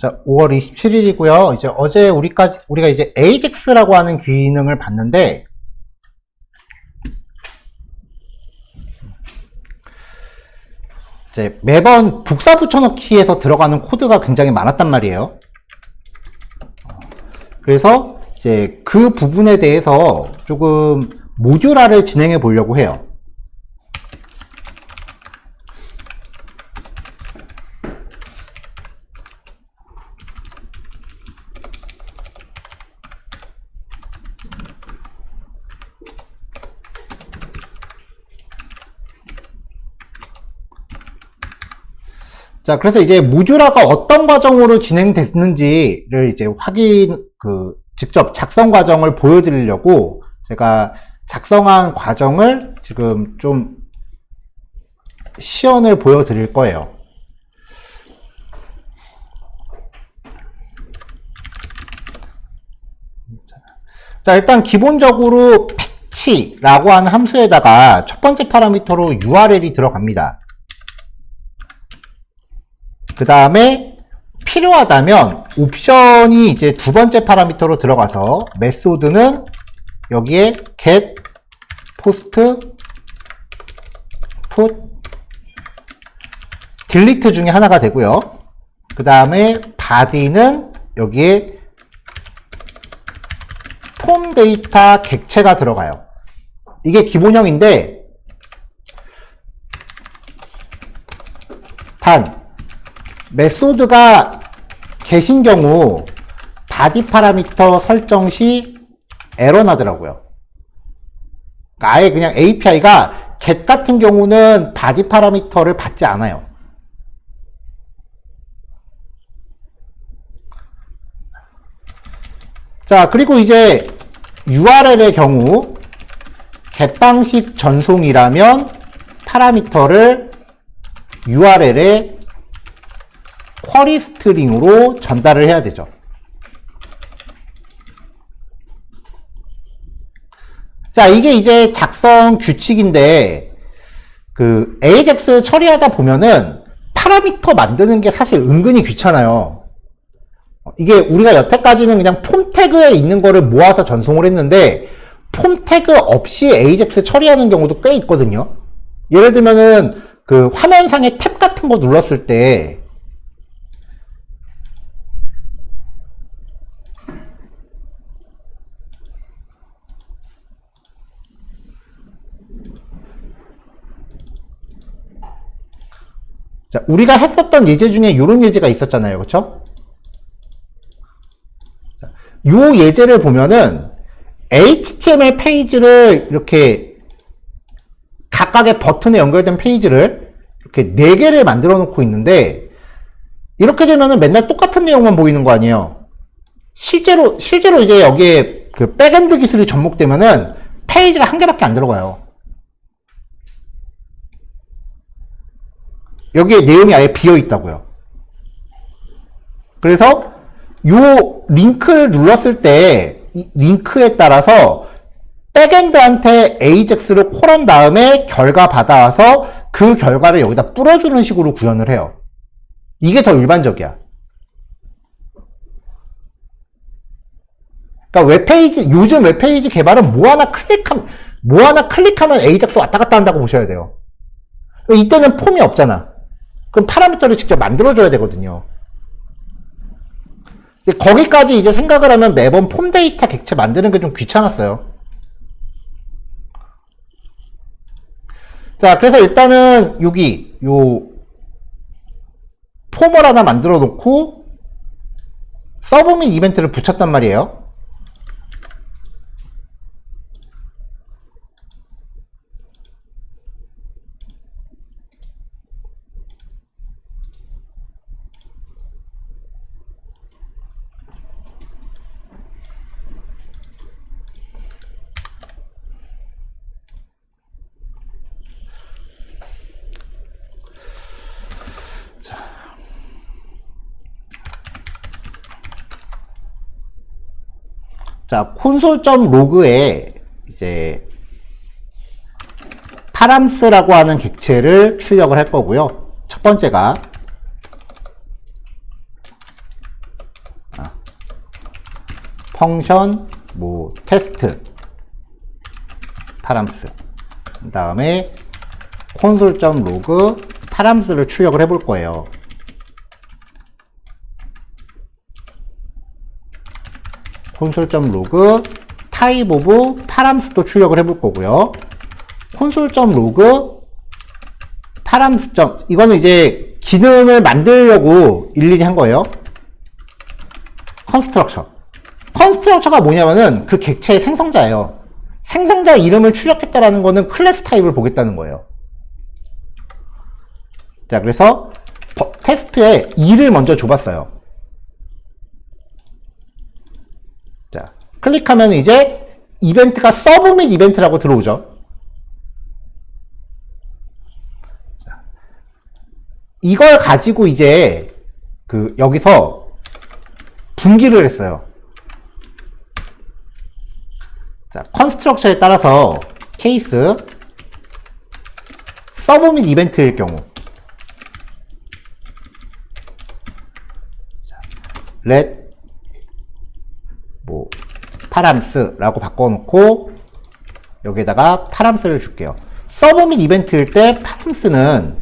자, 5월 27일이고요. 이제 어제 우리가 이제 AJAX라고 하는 기능을 봤는데, 이제 매번 복사 붙여넣기에서 들어가는 코드가 굉장히 많았단 말이에요. 그래서 이제 그 부분에 대해서 조금 모듈화를 진행해 보려고 해요. 자, 그래서 이제 모듈화가 어떤 과정으로 진행됐는지를 이제 직접 작성 과정을 보여드리려고 제가 작성한 과정을 지금 좀 시연을 보여드릴 거예요. 자, 일단 기본적으로 패치라고 하는 함수에다가 첫 번째 파라미터로 URL이 들어갑니다. 그 다음에 필요하다면 옵션이 이제 두 번째 파라미터로 들어가서 메소드는 여기에 get, post, put, delete 중에 하나가 되고요. 그 다음에 body는 여기에 폼 데이터 객체가 들어가요. 이게 기본형인데 단 메소드가 계신 경우 바디 파라미터 설정 시 에러 나더라고요. 그러니까 아예 그냥 API가 get 같은 경우는 바디 파라미터를 받지 않아요. 자, 그리고 이제 URL의 경우 get 방식 전송이라면 파라미터를 URL에 쿼리 스트링으로 전달을 해야 되죠. 자, 이게 이제 작성 규칙인데 그 AJAX 처리하다 보면은 파라미터 만드는 게 사실 은근히 귀찮아요. 이게 우리가 여태까지는 그냥 폼 태그에 있는 거를 모아서 전송을 했는데 폼 태그 없이 AJAX 처리하는 경우도 꽤 있거든요. 예를 들면은 그 화면상에 탭 같은 거 눌렀을 때 자, 우리가 했었던 예제 중에 이런 예제가 있었잖아요. 그쵸? 자, 요 예제를 보면은 HTML 페이지를 이렇게 각각의 버튼에 연결된 페이지를 이렇게 4개를 만들어 놓고 있는데 이렇게 되면은 맨날 똑같은 내용만 보이는 거 아니에요. 실제로 이제 여기에 그 백엔드 기술이 접목되면은 페이지가 1개밖에 안 들어가요. 여기에 내용이 아예 비어 있다고요. 그래서 요 링크를 눌렀을 때 이 링크에 따라서 백엔드한테 AJAX를 콜한 다음에 결과 받아와서 그 결과를 여기다 뿌려주는 식으로 구현을 해요. 이게 더 일반적이야. 그러니까 웹페이지, 요즘 웹페이지 개발은 뭐 하나 클릭하면 AJAX 왔다 갔다 한다고 보셔야 돼요. 이때는 폼이 없잖아. 그럼 파라미터를 직접 만들어줘야 되거든요. 거기까지 이제 생각을 하면 매번 폼 데이터 객체 만드는 게 좀 귀찮았어요. 자, 그래서 일단은 여기 요 폼을 하나 만들어 놓고 서브 및 이벤트를 붙였단 말이에요. 자, 콘솔.log에 이제 파람스라고 하는 객체를 출력을 할 거고요. 첫 번째가 펑션 뭐 테스트 파람스, 그 다음에 콘솔.로그 파람스를 출력을 해볼 거예요. 콘솔.로그 타입 오브 파람스도 출력을 해볼 거고요. 콘솔.로그 파람스. 이거는 이제 기능을 만들려고 일일이 한 거예요. 컨스트럭처. 컨스트럭처가 뭐냐면은 그 객체의 생성자예요. 생성자 이름을 출력했다라는 거는 클래스 타입을 보겠다는 거예요. 자, 그래서 테스트에 2를 먼저 줘봤어요. 자, 클릭하면 이제 이벤트가 서브 및 이벤트라고 들어오죠. 자, 이걸 가지고 이제 여기서 분기를 했어요. 자, 컨스트럭처에 따라서 케이스 서브 및 이벤트일 경우 let 뭐 파람스라고 바꿔놓고 여기에다가 파람스를 줄게요. 서브 및 이벤트일 때 파람스는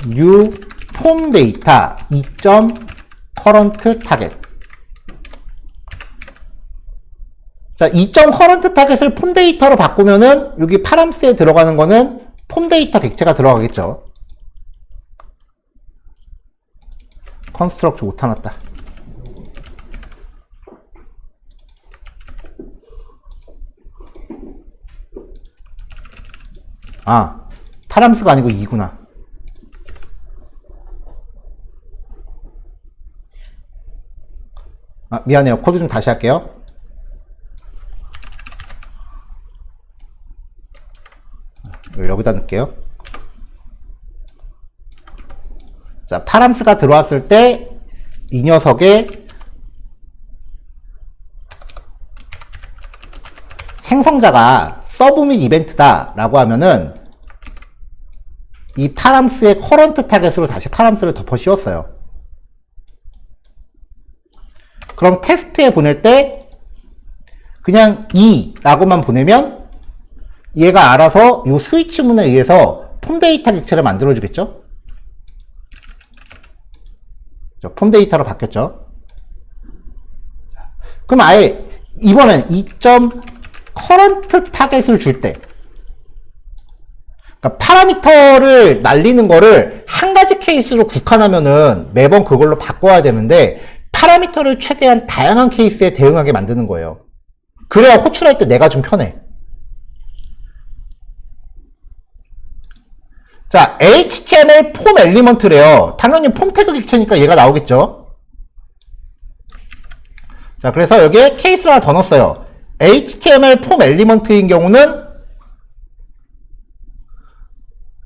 new 폼 데이터 2.current target. 자, 2.current target을 폼 데이터로 바꾸면은 여기 파람스에 들어가는 거는 폼 데이터 객체가 들어가겠죠. 컨스트럭처 못 타놨다. 아, 파람스가 아니고 2구나. 아, 미안해요. 코드 좀 다시 할게요. 여기다 넣을게요. 자, 파람스가 들어왔을 때 이 녀석의 생성자가 서브 및 이벤트다 라고 하면은 이 파람스의 커런트 타겟으로 다시 파람스를 덮어 씌웠어요. 그럼 테스트에 보낼 때 그냥 2 라고만 보내면 얘가 알아서 이 스위치 문에 의해서 폼 데이터 객체를 만들어 주겠죠. 폼 데이터로 바뀌었죠. 그럼 아예 이번엔 2.current 타겟을 줄 때, 그러니까 파라미터를 날리는 거를 한 가지 케이스로 국한하면은 매번 그걸로 바꿔야 되는데 파라미터를 최대한 다양한 케이스에 대응하게 만드는 거예요. 그래야 호출할 때 내가 좀 편해. 자, HTML 폼 엘리먼트래요. 당연히 폼 태그 객체니까 얘가 나오겠죠. 자, 그래서 여기에 케이스를 하나 더 넣었어요. HTML 폼 엘리먼트인 경우는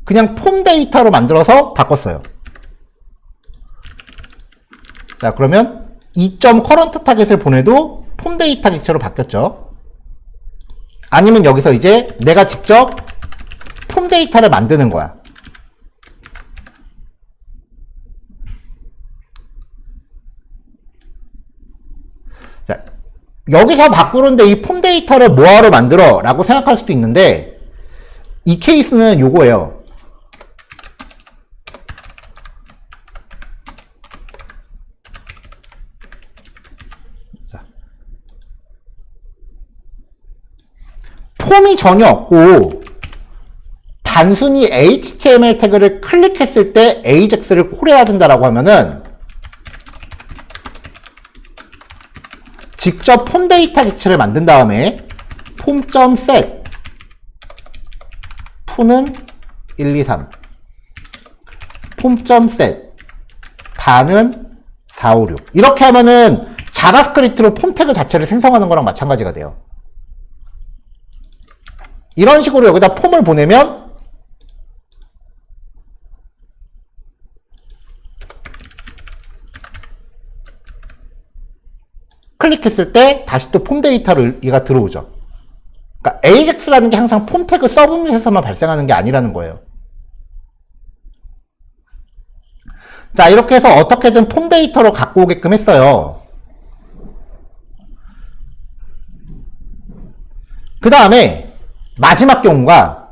그냥 폼 데이터로 만들어서 바꿨어요. 자, 그러면 2.current 타겟을 보내도 폼 데이터 객체로 바뀌었죠. 아니면 여기서 이제 내가 직접 폼 데이터를 만드는 거야. 자, 여기서 바꾸는데 이 폼 데이터를 뭐하러 만들어? 라고 생각할 수도 있는데 이 케이스는 요거예요. 자, 폼이 전혀 없고 단순히 HTML 태그를 클릭했을 때 AJAX를 콜해야 된다라고 하면은 직접 폼 데이터 객체를 만든 다음에 폼.set 푸는 1, 2, 3 폼.set 반은 4, 5, 6 이렇게 하면은 자바스크립트로 폼 태그 자체를 생성하는 거랑 마찬가지가 돼요. 이런 식으로 여기다 폼을 보내면 클릭했을 때 다시 또 폼 데이터로 얘가 들어오죠. 그러니까 AJAX라는 게 항상 폼 태그 서브밋에서만 발생하는 게 아니라는 거예요. 자, 이렇게 해서 어떻게든 폼 데이터로 갖고 오게끔 했어요. 그 다음에 마지막 경우가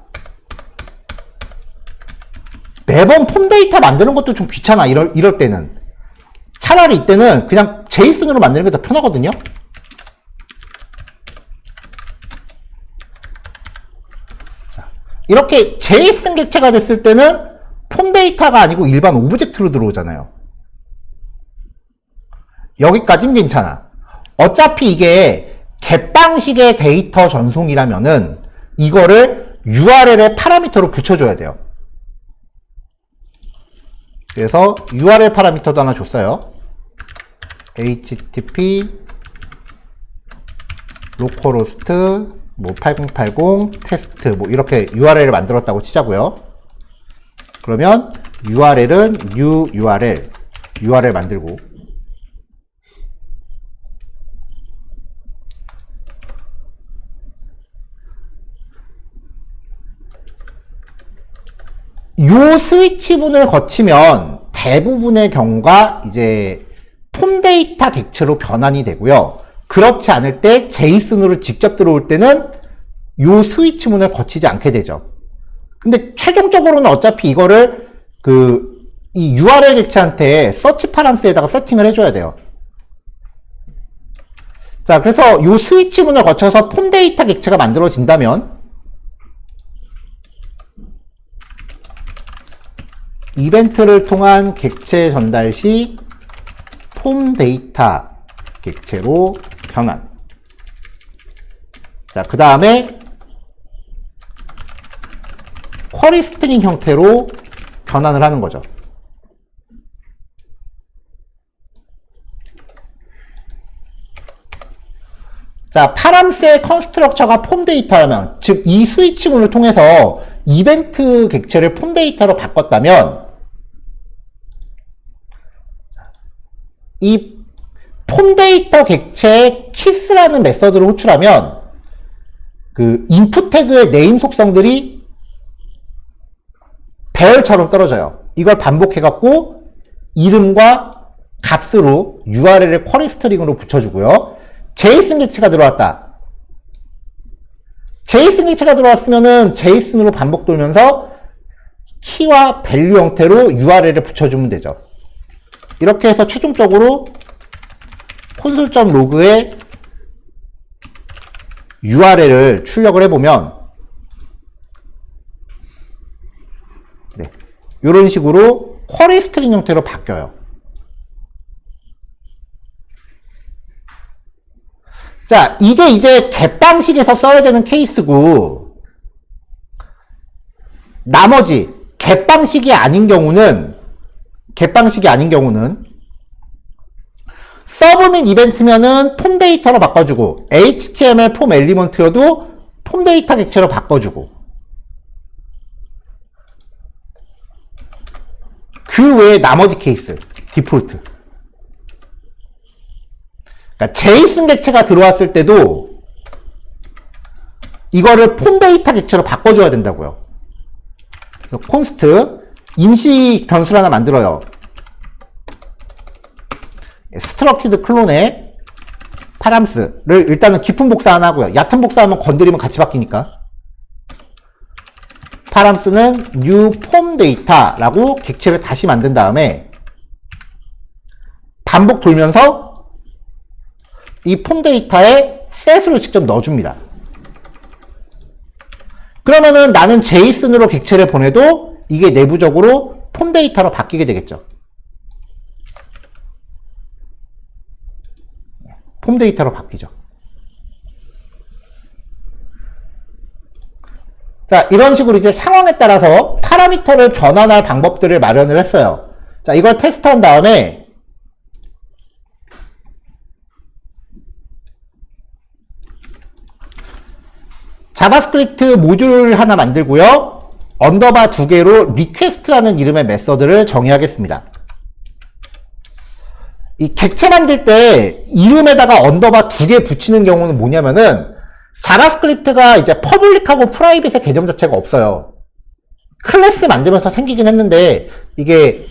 매번 폼 데이터 만드는 것도 좀 귀찮아. 이럴 때는 차라리 이때는 그냥 제이슨으로 만드는 게 더 편하거든요. 자, 이렇게 제이슨 객체가 됐을 때는 폼 데이터가 아니고 일반 오브젝트로 들어오잖아요. 여기까진 괜찮아. 어차피 이게 겟 방식의 데이터 전송이라면은 이거를 URL에 파라미터로 붙여줘야 돼요. 그래서 URL 파라미터도 하나 줬어요. http localhost 뭐 8080 테스트 뭐 이렇게 URL을 만들었다고 치자고요. 그러면 URL은 new URL 만들고 요 스위치문을 거치면 대부분의 경우가 이제 폼 데이터 객체로 변환이 되고요. 그렇지 않을 때 제이슨으로 직접 들어올 때는 요 스위치문을 거치지 않게 되죠. 근데 최종적으로는 어차피 이거를 이 URL 객체한테 서치 파람스에다가 세팅을 해줘야 돼요. 자, 그래서 요 스위치문을 거쳐서 폼 데이터 객체가 만들어진다면 이벤트를 통한 객체 전달 시 폼 데이터 객체로 변환. 자, 그 다음에 쿼리 스트링 형태로 변환을 하는 거죠. 자, 파람스의 컨스트럭처가 폼 데이터라면, 즉 이 스위치문을 통해서 이벤트 객체를 폼 데이터로 바꿨다면 이 폼 데이터 객체의 키스라는 메서드를 호출하면 그 인풋 태그의 네임 속성들이 배열처럼 떨어져요. 이걸 반복해갖고 이름과 값으로 URL을 쿼리 스트링으로 붙여주고요. 제이슨 객체가 들어왔다. 제이슨 객체가 들어왔으면은 제이슨으로 반복 돌면서 키와 밸류 형태로 URL을 붙여주면 되죠. 이렇게 해서 최종적으로 콘솔.log에 URL을 출력을 해보면 네, 이런 식으로 쿼리 스트링 형태로 바뀌어요. 자, 이게 이제 겟 방식에서 써야 되는 케이스고, 나머지 겟 방식이 아닌 경우는 서브 및 이벤트면은 폼 데이터로 바꿔주고, HTML 폼 엘리먼트여도 폼 데이터 객체로 바꿔주고, 그 외에 나머지 케이스, 디폴트. 그러니까 제이슨 객체가 들어왔을 때도 이거를 폼 데이터 객체로 바꿔줘야 된다고요. 그래서 콘스트 임시 변수를 하나 만들어요. 스트럭티드 클론의 파람스를 일단은 깊은 복사 하나 하고요. 얕은 복사하면 건드리면 같이 바뀌니까. 파람스는 new 폼 데이터라고 객체를 다시 만든 다음에 반복 돌면서 이 폼 데이터에 셋으로 직접 넣어줍니다. 그러면은 나는 제이슨으로 객체를 보내도 이게 내부적으로 폼 데이터로 바뀌게 되겠죠. 폼 데이터로 바뀌죠. 자, 이런 식으로 이제 상황에 따라서 파라미터를 변환할 방법들을 마련을 했어요. 자, 이걸 테스트한 다음에 자바스크립트 모듈 하나 만들고요. 언더바 2개로 리퀘스트라는 이름의 메서드를 정의하겠습니다. 이 객체 만들 때 이름에다가 언더바 2개 붙이는 경우는 뭐냐면은 자바스크립트가 이제 퍼블릭하고 프라이빗의 개념 자체가 없어요. 클래스 만들면서 생기긴 했는데 이게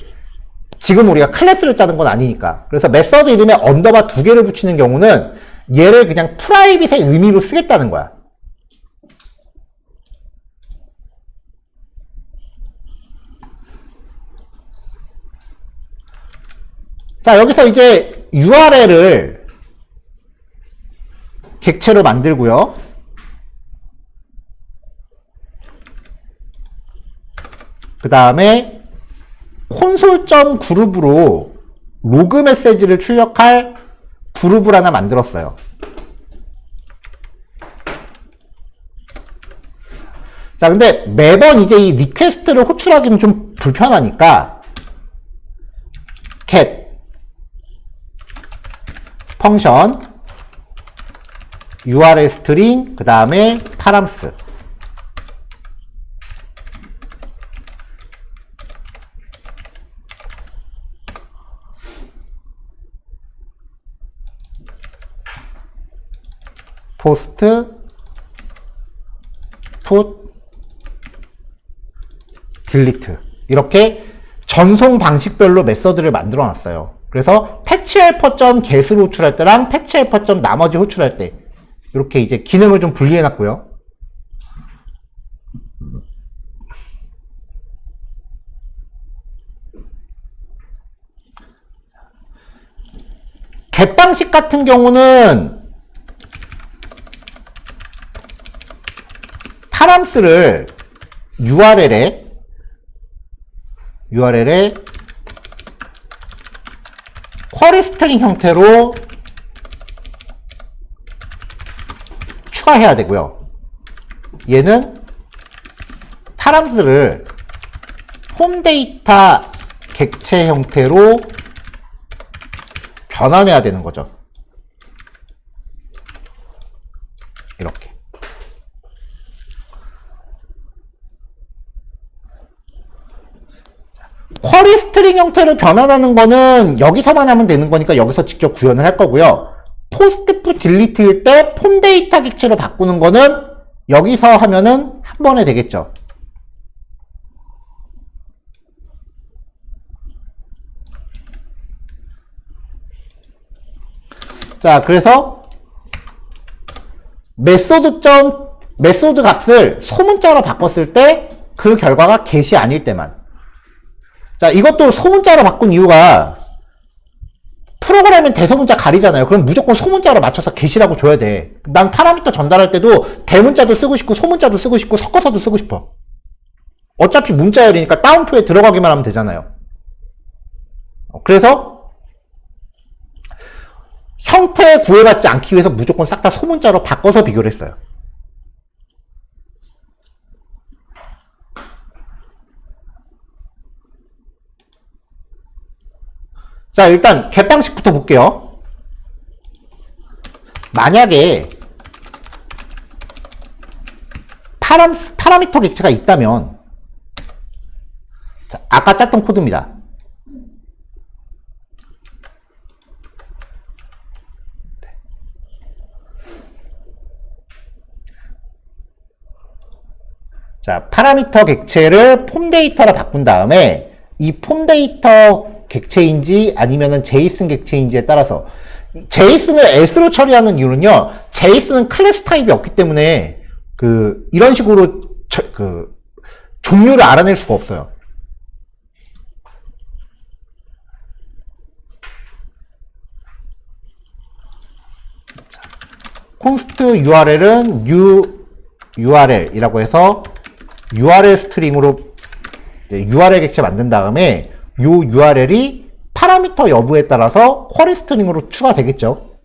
지금 우리가 클래스를 짜는 건 아니니까. 그래서 메서드 이름에 언더바 2개를 붙이는 경우는 얘를 그냥 프라이빗의 의미로 쓰겠다는 거야. 자, 여기서 이제 URL을 객체로 만들고요. 그 다음에 콘솔.그룹으로 로그 메시지를 출력할 그룹을 하나 만들었어요. 자, 근데 매번 이제 이 리퀘스트를 호출하기는 좀 불편하니까 get 펑션 URL 스트링 그 다음에 params post put delete 이렇게 전송 방식별로 메서드를 만들어 놨어요. 그래서 패치헬퍼.get으로 호출할 때랑 패치헬퍼. 나머지 호출할 때 이렇게 이제 기능을 좀 분리해 놨고요. get 방식 같은 경우는 파람스를 URL에 쿼리 스트링 형태로 추가해야 되고요. 얘는 파람스를 폼 데이터 객체 형태로 변환해야 되는 거죠. 이렇게. 쿼리 스트링 형태를 변환하는 거는 여기서만 하면 되는 거니까 여기서 직접 구현을 할 거고요. 포스트풋 딜리트일 때 폼 데이터 객체로 바꾸는 거는 여기서 하면은 한 번에 되겠죠. 자, 그래서 메소드 값을 소문자로 바꿨을 때 그 결과가 get이 아닐 때만. 자, 이것도 소문자로 바꾼 이유가 프로그램은 대소문자 가리잖아요. 그럼 무조건 소문자로 맞춰서 get이라고 줘야 돼. 난 파라미터 전달할 때도 대문자도 쓰고 싶고 소문자도 쓰고 싶고 섞어서도 쓰고 싶어. 어차피 문자열이니까 다운표에 들어가기만 하면 되잖아요. 그래서 형태 구애받지 않기 위해서 무조건 싹 다 소문자로 바꿔서 비교를 했어요. 자, 일단 get 방식부터 볼게요. 만약에 파라미터 객체가 있다면, 자, 아까 짰던 코드입니다. 자, 파라미터 객체를 폼 데이터로 바꾼 다음에 이 폼 데이터 객체인지 아니면은 제이슨 객체인지에 따라서 제이슨을 S로 처리하는 이유는요. 제이슨은 클래스 타입이 없기 때문에 이런 식으로 종류를 알아낼 수가 없어요. const URL은 new URL이라고 해서 URL 스트링으로 URL 객체 만든 다음에 요 URL이 파라미터 여부에 따라서 쿼리 스트링으로 추가되겠죠.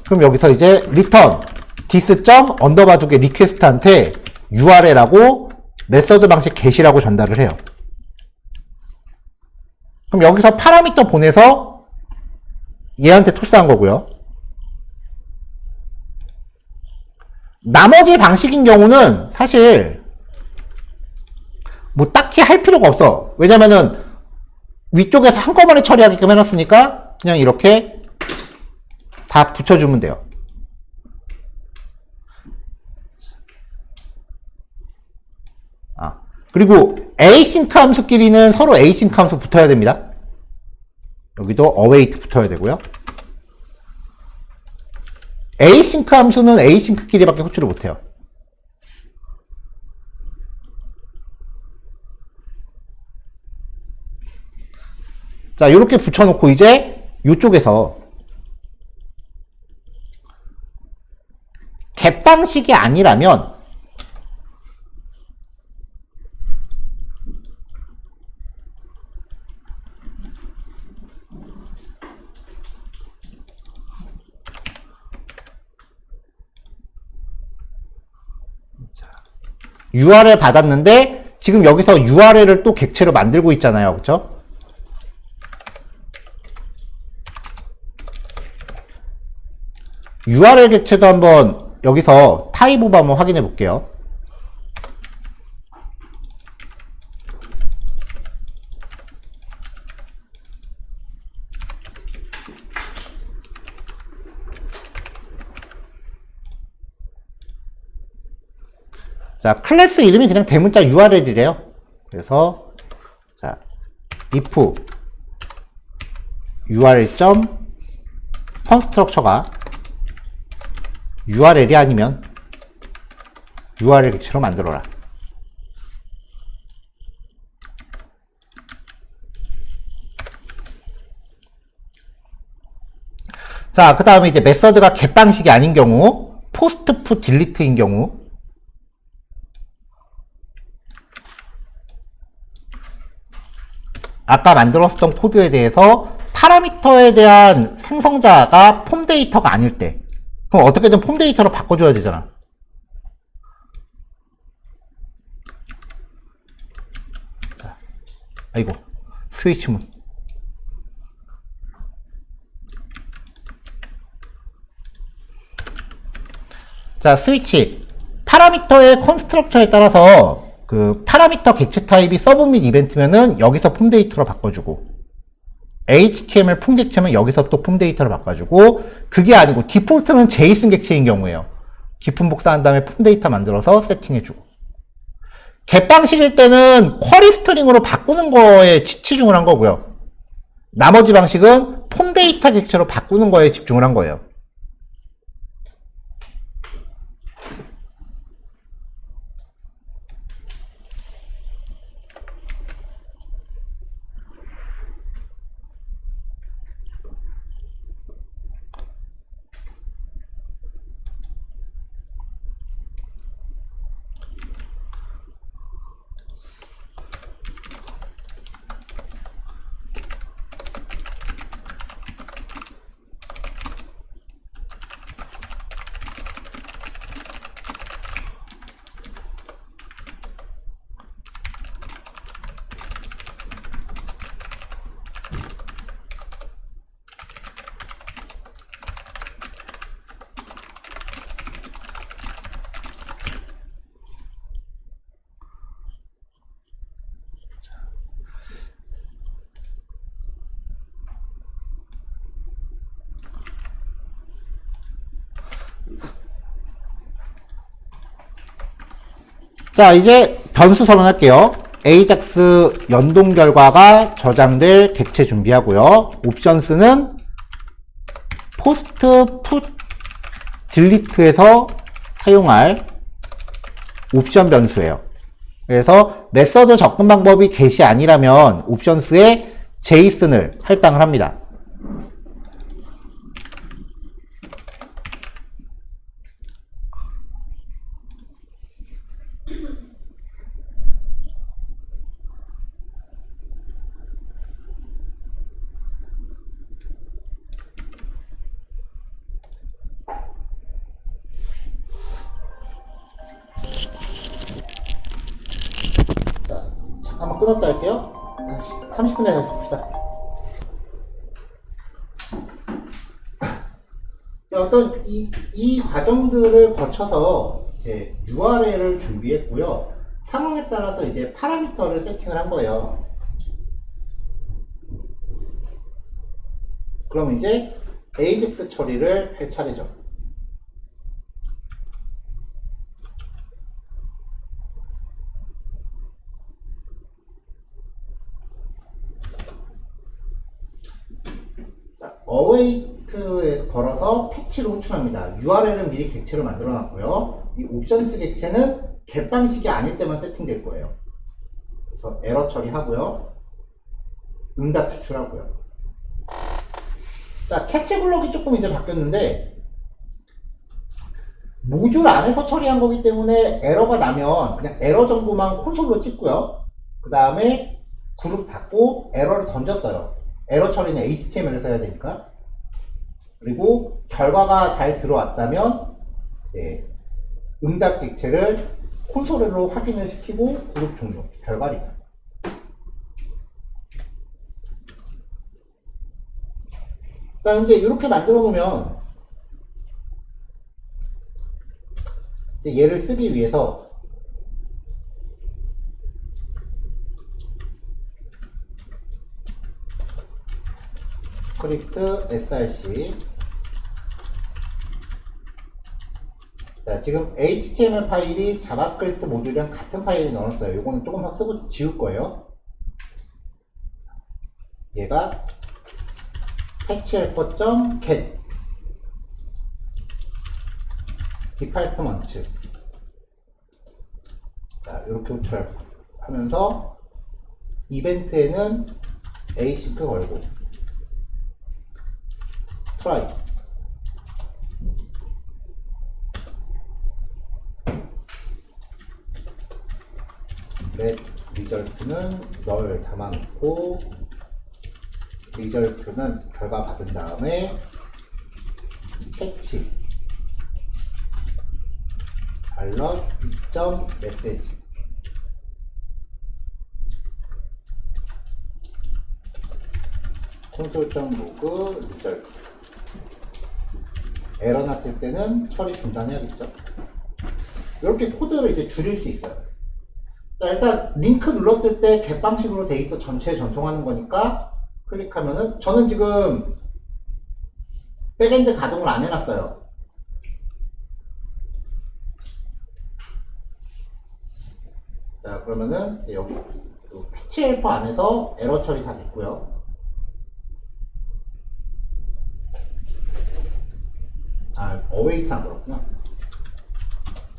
그럼 여기서 이제 return this 언더바 두개 리퀘스트한테 URL하고 메서드 방식 get이라고 전달을 해요. 그럼 여기서 파라미터 보내서 얘한테 토스한 거고요. 나머지 방식인 경우는 사실 뭐 딱히 할 필요가 없어. 왜냐면은 위쪽에서 한꺼번에 처리하게끔 해놨으니까 그냥 이렇게 다 붙여주면 돼요. 그리고 async 함수끼리는 서로 async 함수 붙어야 됩니다. 여기도 await 붙어야 되고요. async 함수는 async끼리밖에 호출을 못해요. 자, 이렇게 붙여놓고 이제 이쪽에서 갭 방식이 아니라면 URL 받았는데 지금 여기서 URL을 또 객체로 만들고 있잖아요. 그쵸? URL 객체도 한번 여기서 타입 오브 한번 확인해 볼게요. 자, 클래스 이름이 그냥 대문자 URL이래요. 그래서 자, if url.constructor가 URL이 아니면 URL 객체로 만들어라. 자, 그 다음에 이제 메서드가 get 방식이 아닌 경우, post put delete인 경우, 아까 만들었던 코드에 대해서 파라미터에 대한 생성자가 폼 데이터가 아닐 때, 그럼 어떻게든 폼 데이터로 바꿔줘야 되잖아. 자, 아이고, 스위치문. 자, 스위치. 파라미터의 컨스트럭처에 따라서 그 파라미터 객체 타입이 서브 및 이벤트면은 여기서 폼 데이터로 바꿔주고, HTML 폼 객체면 여기서 또 폼 데이터로 바꿔주고, 그게 아니고 디폴트는 제이슨 객체인 경우에요. 깊은 복사한 다음에 폼 데이터 만들어서 세팅해주고, 겟 방식일 때는 쿼리 스트링으로 바꾸는 거에 치중을 한 거고요. 나머지 방식은 폼 데이터 객체로 바꾸는 거에 집중을 한 거예요. 자, 이제 변수 선언할게요. AJAX 연동 결과가 저장될 객체 준비하고요. 옵션스는 post put delete에서 사용할 옵션 변수예요. 그래서 메서드 접근 방법이 get이 아니라면 옵션스에 JSON을 할당을 합니다. 한번 끊었다 할게요. 30분 내에 다시 봅시다. 자, 어떤 이 과정들을 거쳐서 이제 URL을 준비했고요. 상황에 따라서 이제 파라미터를 세팅을 한 거예요. 그럼 이제 AJAX 처리를 할 차례죠. await에 걸어서 패치로 호출합니다. URL은 미리 객체로 만들어 놨고요. 이 옵션스 객체는 get 방식이 아닐 때만 세팅될 거예요. 그래서 에러 처리하고요. 응답 추출하고요. 자, 캐치 블럭이 조금 이제 바뀌었는데, 모듈 안에서 처리한 거기 때문에 에러가 나면 그냥 에러 정보만 콘솔로 찍고요. 그 다음에 그룹 닫고 에러를 던졌어요. 에러 처리는 HTML을 써야 되니까. 그리고 결과가 잘 들어왔다면 응답 객체를 콘솔로 확인을 시키고 그룹 종료, 결과입니다. 자, 이제 이렇게 만들어 놓으면 이제 얘를 쓰기 위해서 스크립트 src. 자, 지금 HTML 파일이 자바스크립트 모듈이랑 같은 파일을 넣었어요. 이거는 조금 더 쓰고 지울 거예요. 얘가 patchhelper.get 디파트먼트. 자, 이렇게 호출하면서 이벤트에는 async 걸고 try. let result는 널 담아놓고 result는 결과 받은 다음에 catch alert message. console.log result. 에러 났을 때는 처리 중단해야겠죠. 이렇게 코드를 이제 줄일 수 있어요. 자, 일단 링크 눌렀을 때 get 방식으로 데이터 전체에 전송하는 거니까 클릭하면은, 저는 지금 백엔드 가동을 안 해놨어요. 자, 그러면은 여기 패치 헬퍼 안에서 에러 처리 다 됐고요. 아, 어웨이트 안 그렇구나.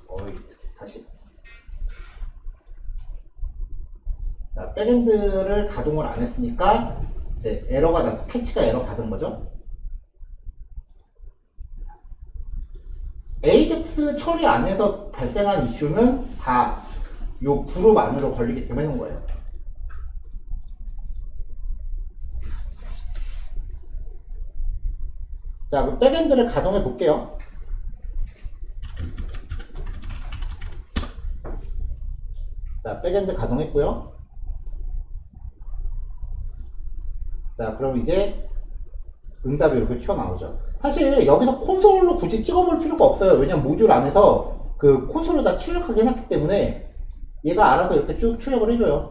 어웨이트 다시. 자, 백엔드를 가동을 안 했으니까 이제 에러가 나서 패치가 에러 받은 거죠. AJAX 처리 안에서 발생한 이슈는 다 요 그룹 안으로 걸리기 때문에 하는 거예요. 자, 그럼 백엔드를 가동해 볼게요. 자, 백엔드 가동했고요. 자, 그럼 이제 응답이 이렇게 튀어나오죠. 사실 여기서 콘솔로 굳이 찍어볼 필요가 없어요. 왜냐면 모듈 안에서 그 콘솔을 다 출력하게 해놨기 때문에 얘가 알아서 이렇게 쭉 출력을 해줘요.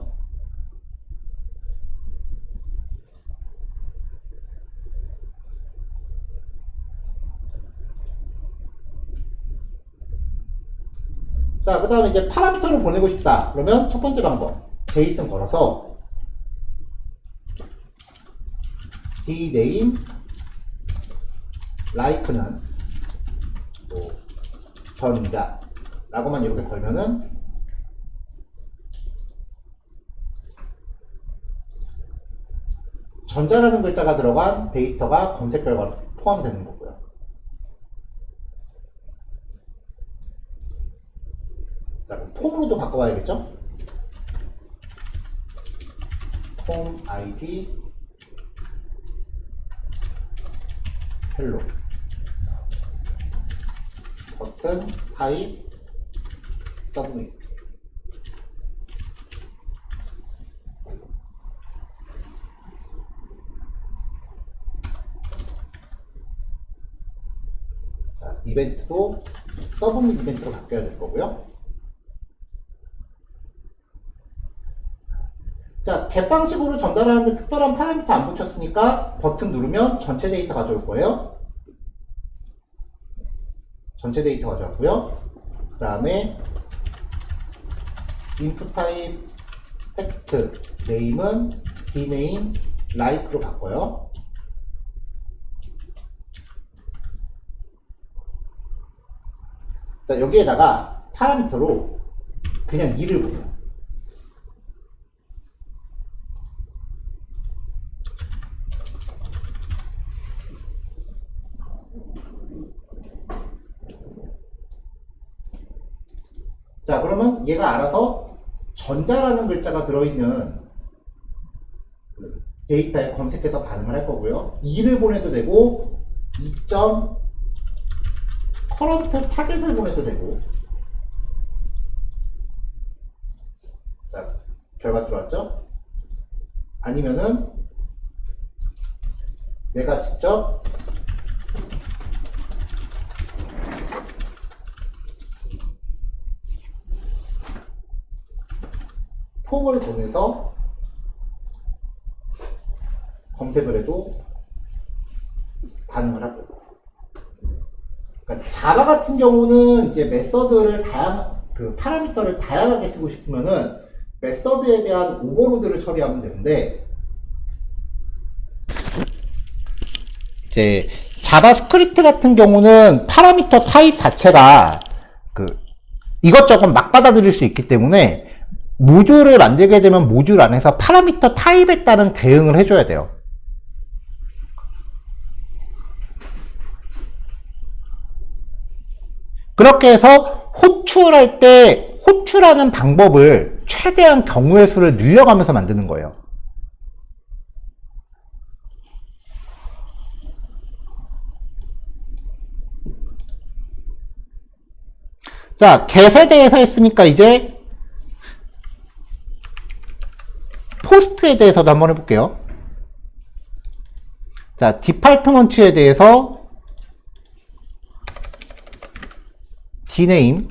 자, 그 다음에 이제 파라미터를 보내고 싶다. 그러면 첫 번째 방법, JSON 걸어서 dname like는 뭐 전자 라고만 이렇게 걸면은 전자라는 글자가 들어간 데이터가 검색 결과로 포함되는 거고요. 자, 그럼 폼으로도 바꿔봐야겠죠? 폼 id 헬로 버튼 타입 서브밋. 자, 이벤트도 서브밋 이벤트로 바뀌어야 될 거고요. 자, get 방식으로 전달하는데 특별한 파라미터 안 붙였으니까 버튼 누르면 전체 데이터 가져올 거예요. 전체 데이터 가져왔고요. 그 다음에 input type text name은 dname like로 바꿔요. 자, 여기에다가 파라미터로 그냥 2를 보내요. 자, 그러면 얘가 알아서 전자라는 글자가 들어있는 데이터에 검색해서 반응을 할 거고요. 2를 보내도 되고 2점 커런트 타겟을 보내도 되고. 자, 결과 들어왔죠? 아니면은 내가 직접 폼을 보내서 검색을 해도 반응을 하고. 그러니까 자바 같은 경우는 이제 메서드를 파라미터를 다양하게 쓰고 싶으면은 메서드에 대한 오버로드를 처리하면 되는데, 이제 자바스크립트 같은 경우는 파라미터 타입 자체가 이것저것 막 받아들일 수 있기 때문에 모듈을 만들게 되면 모듈 안에서 파라미터 타입에 따른 대응을 해줘야 돼요. 그렇게 해서 호출할 때 호출하는 방법을 최대한 경우의 수를 늘려가면서 만드는 거예요. 자, get에 대해서 했으니까 이제 포스트에 대해서도 한번 해볼게요. 자, 디파트먼트에 대해서 dname,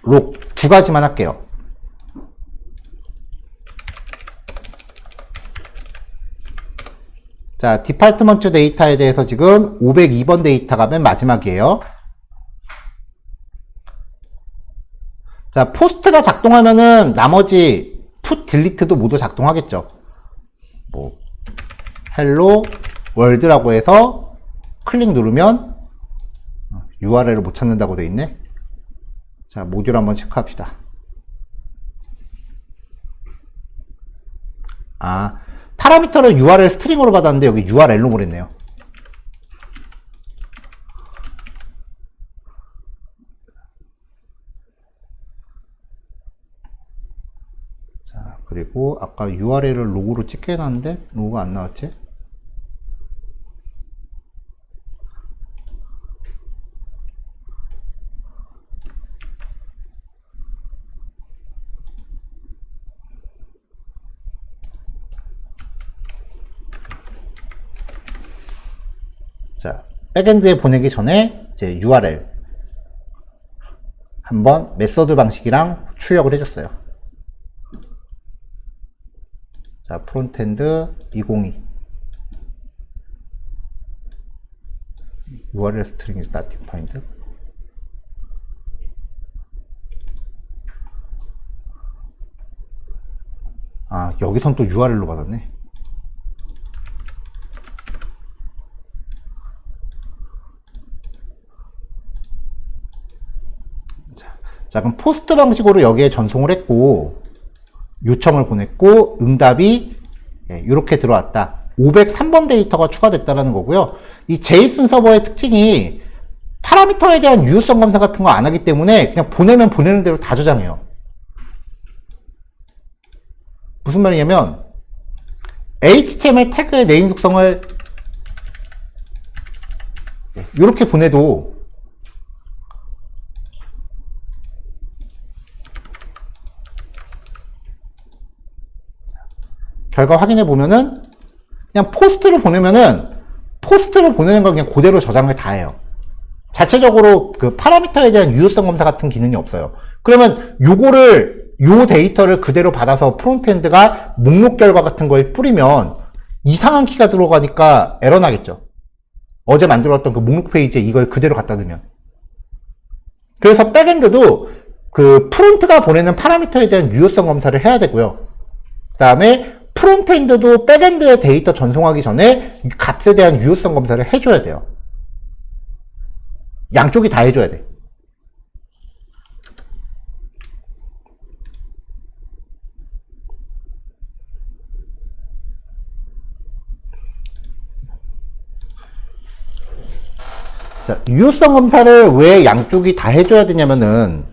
log 두 가지만 할게요. 자, 디파트먼트 데이터에 대해서 지금 502번 데이터가 맨 마지막이에요. 자, 포스트가 작동하면은 나머지 put, delete도 모두 작동하겠죠. 뭐 hello world라고 해서 클릭 누르면 URL을 못 찾는다고 돼 있네. 자, 모듈 한번 체크합시다. 아, 파라미터를 URL 스트링으로 받았는데 여기 URL로 보냈네요. 자, 그리고 아까 URL을 로그로 찍게 해놨는데 로그가 안 나왔지? 자, 백엔드에 보내기 전에 이제 URL 한번 메서드 방식이랑 출력을 해줬어요. 자, 프론트엔드 202 URL 스트링 is not defined. 아, 여기선 또 URL로 받았네. 자, 그럼 포스트 방식으로 여기에 전송을 했고 요청을 보냈고 응답이 이렇게 들어왔다. 503번 데이터가 추가됐다는 거고요. 이 제이슨 서버의 특징이 파라미터에 대한 유효성 검사 같은 거 안 하기 때문에 그냥 보내면 보내는 대로 다 저장해요. 무슨 말이냐면 HTML 태그의 네임 속성을 이렇게 보내도 결과 확인해 보면은 그냥 포스트로 보내면은 포스트로 보내는 걸 그냥 그대로 저장을 다 해요. 자체적으로 그 파라미터에 대한 유효성 검사 같은 기능이 없어요. 그러면 요 데이터를 그대로 받아서 프론트엔드가 목록 결과 같은 거에 뿌리면 이상한 키가 들어가니까 에러 나겠죠. 어제 만들었던 그 목록 페이지에 이걸 그대로 갖다 두면. 그래서 백엔드도 그 프론트가 보내는 파라미터에 대한 유효성 검사를 해야 되고요. 그 다음에 프론트엔드도 백엔드의 데이터 전송하기 전에 값에 대한 유효성 검사를 해줘야 돼요. 양쪽이 다 해줘야 돼. 자, 유효성 검사를 왜 양쪽이 다 해줘야 되냐면은,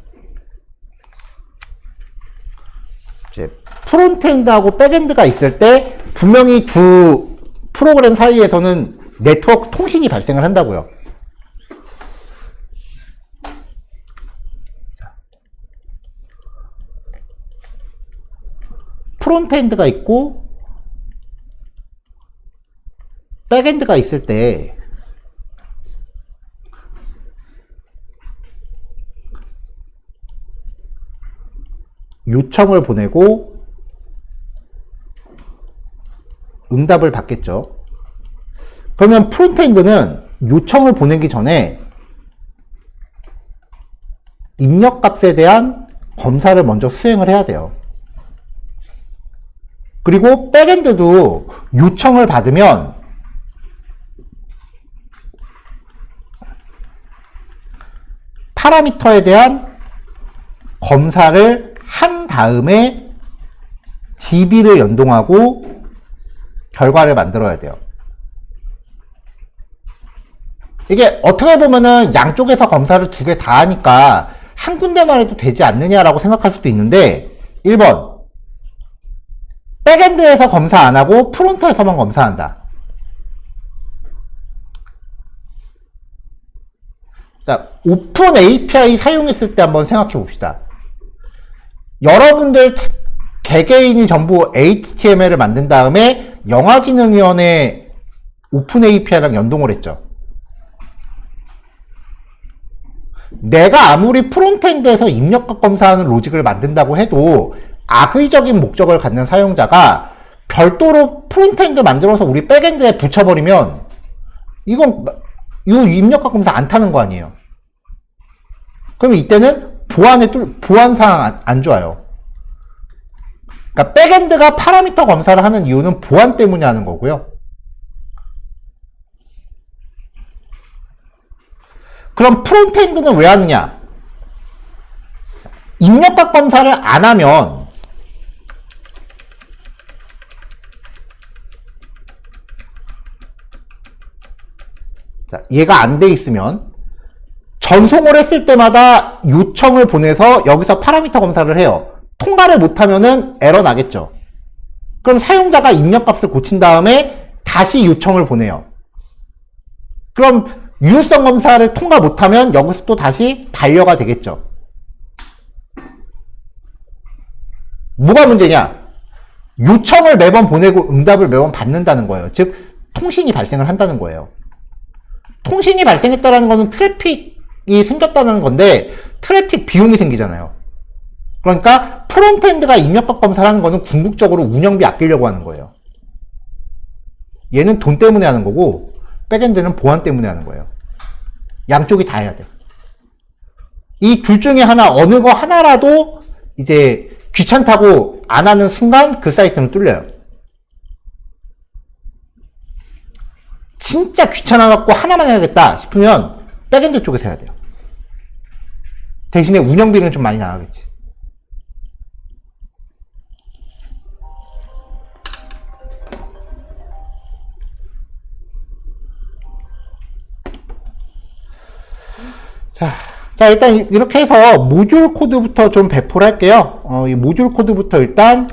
이제 프론트엔드하고 백엔드가 있을 때 분명히 두 프로그램 사이에서는 네트워크 통신이 발생을 한다고요. 프론트엔드가 있고 백엔드가 있을 때 요청을 보내고 응답을 받겠죠. 그러면 프론트엔드는 요청을 보내기 전에 입력값에 대한 검사를 먼저 수행을 해야 돼요. 그리고 백엔드도 요청을 받으면 파라미터에 대한 검사를 한 다음에 DB를 연동하고 결과를 만들어야 돼요. 이게 어떻게 보면은 양쪽에서 검사를 두 개 다 하니까 한 군데만 해도 되지 않느냐라고 생각할 수도 있는데 1번 백엔드에서 검사 안 하고 프론트에서만 검사한다. 자, 오픈 API 사용했을 때 한번 생각해 봅시다. 여러분들 개개인이 전부 HTML을 만든 다음에 영화기능위원회 오픈 API랑 연동을 했죠. 내가 아무리 프론트엔드에서 입력값 검사하는 로직을 만든다고 해도 악의적인 목적을 갖는 사용자가 별도로 프론트엔드 만들어서 우리 백엔드에 붙여버리면 이건 이 입력값 검사 안 타는 거 아니에요. 그러면 이때는 보안상 안 좋아요. 그러니까 백엔드가 파라미터 검사를 하는 이유는 보안 때문에 하는 거고요. 그럼 프론트엔드는 왜 하느냐? 입력값 검사를 안 하면 자, 얘가 안 돼 있으면 전송을 했을 때마다 요청을 보내서 여기서 파라미터 검사를 해요. 통과를 못하면은 에러 나겠죠. 그럼 사용자가 입력값을 고친 다음에 다시 요청을 보내요. 그럼 유효성 검사를 통과 못하면 여기서 또 다시 반려가 되겠죠. 뭐가 문제냐? 요청을 매번 보내고 응답을 매번 받는다는 거예요. 즉 통신이 발생을 한다는 거예요. 통신이 발생했다는 거는 트래픽이 생겼다는 건데 트래픽 비용이 생기잖아요. 그러니까 프론트엔드가 입력값 검사를 하는 거는 궁극적으로 운영비 아끼려고 하는 거예요. 얘는 돈 때문에 하는 거고 백엔드는 보안 때문에 하는 거예요. 양쪽이 다 해야 돼. 이 둘 중에 하나, 어느 거 하나라도 이제 귀찮다고 안 하는 순간 그 사이트는 뚫려요. 진짜 귀찮아갖고 하나만 해야겠다 싶으면 백엔드 쪽에서 해야 돼요. 대신에 운영비는 좀 많이 나가겠지. 자, 일단 이렇게 해서 모듈 코드부터 좀 배포를 할게요. 이 모듈 코드부터 일단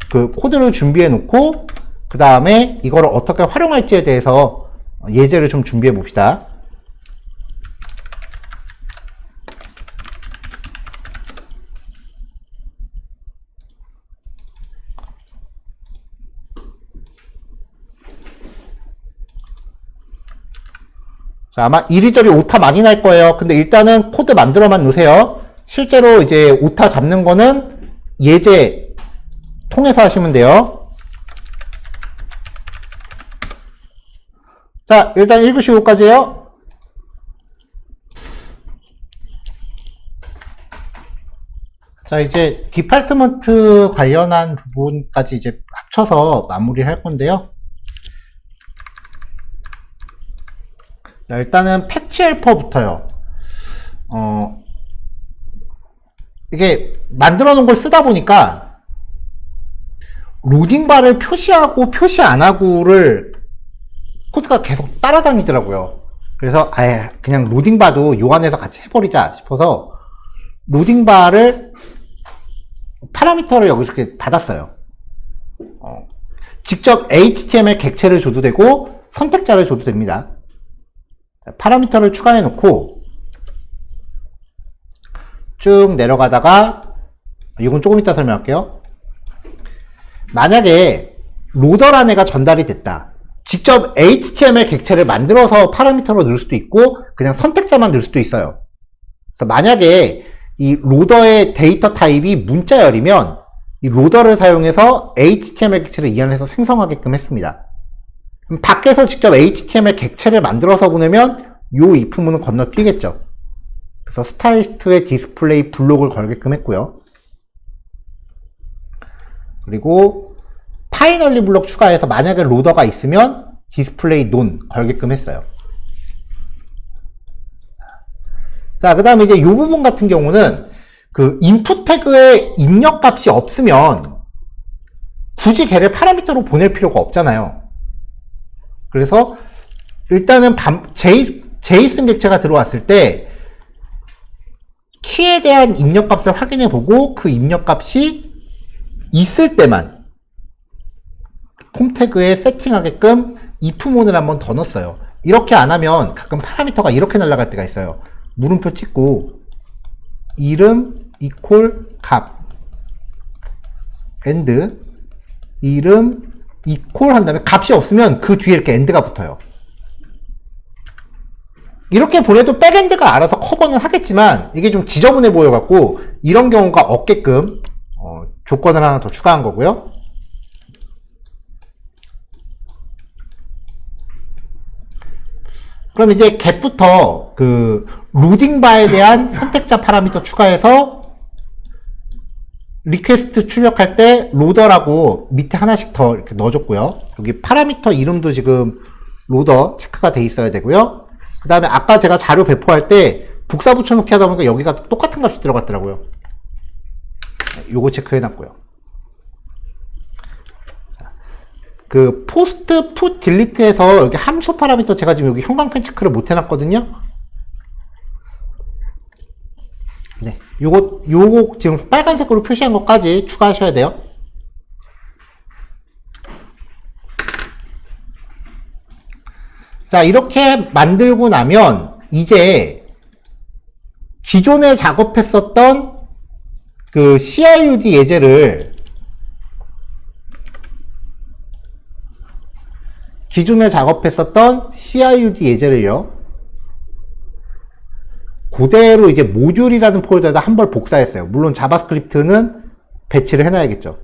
그 코드를 준비해 놓고 그 다음에 이거를 어떻게 활용할지에 대해서 예제를 좀 준비해 봅시다. 자, 아마 이리저리 오타 많이 날 거예요. 근데 일단은 코드 만들어만 놓으세요. 실제로 이제 오타 잡는 거는 예제 통해서 하시면 돼요. 자, 일단 1교시 5까지요. 자, 이제 디파트먼트 관련한 부분까지 이제 합쳐서 마무리를 할 건데요. 자, 일단은 패치 헬퍼부터요. 이게 만들어 놓은 걸 쓰다 보니까 로딩바를 표시하고 표시 안 하고를 코드가 계속 따라다니더라고요. 그래서 아예 그냥 로딩바도 요 안에서 같이 해버리자 싶어서 로딩바를 파라미터를 여기 이렇게 받았어요. 직접 HTML 객체를 줘도 되고 선택자를 줘도 됩니다. 파라미터를 추가해 놓고 쭉 내려가다가 이건 조금 이따 설명할게요. 만약에 로더란에가 전달이 됐다. 직접 HTML 객체를 만들어서 파라미터로 넣을 수도 있고 그냥 선택자만 넣을 수도 있어요. 그래서 만약에 이 로더의 데이터 타입이 문자열이면 이 로더를 사용해서 HTML 객체를 이해해서 생성하게끔 했습니다. 그럼 밖에서 직접 HTML 객체를 만들어서 보내면 요 if문은 건너뛰겠죠. 그래서 스타일리스트에 디스플레이 블록을 걸게끔 했고요. 그리고 파이널리 블록 추가해서 만약에 로더가 있으면 디스플레이 논 걸게끔 했어요. 자, 그 다음에 이제 이 부분 같은 경우는 그 인풋 태그에 입력 값이 없으면 굳이 걔를 파라미터로 보낼 필요가 없잖아요. 그래서 일단은 제이슨 객체가 들어왔을 때 키에 대한 입력 값을 확인해 보고 그 입력 값이 있을 때만 폼 태그에 세팅하게끔 if문을 한번 더 넣었어요. 이렇게 안 하면 가끔 파라미터가 이렇게 날아갈 때가 있어요. 물음표 찍고 이름 이퀄 값 엔드 이름 이퀄 한 다음에 값이 없으면 그 뒤에 이렇게 엔드가 붙어요. 이렇게 보내도 백엔드가 알아서 커버는 하겠지만 이게 좀 지저분해 보여갖고 이런 경우가 없게끔 조건을 하나 더 추가한 거고요. 그럼 이제 get부터 그 로딩바에 대한 선택자 파라미터 추가해서 리퀘스트 출력할 때 로더라고 밑에 하나씩 더 이렇게 넣어줬고요. 여기 파라미터 이름도 지금 로더 체크가 돼 있어야 되고요. 그 다음에 아까 제가 자료 배포할 때 복사 붙여놓기 하다 보니까 여기가 똑같은 값이 들어갔더라고요. 요거 체크해놨고요. 그 포스트 풋 딜리트에서 여기 함수 파라미터 제가 지금 여기 형광펜 체크를 못 해놨거든요. 네, 요거 지금 빨간색으로 표시한 것까지 추가하셔야 돼요. 자, 이렇게 만들고 나면 이제 기존에 작업했었던 그 CRUD 예제를 예제를요 그대로 이제 모듈이라는 폴더에다 한 번 복사했어요. 물론 자바스크립트는 배치를 해놔야겠죠.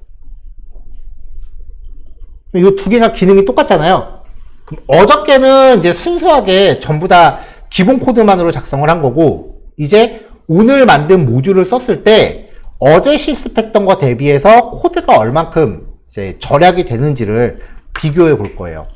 이 두 개가 기능이 똑같잖아요. 그럼 어저께는 이제 순수하게 전부 다 기본 코드만으로 작성을 한 거고, 이제 오늘 만든 모듈을 썼을 때 어제 실습했던 거 대비해서 코드가 얼만큼 이제 절약이 되는지를 비교해 볼 거예요.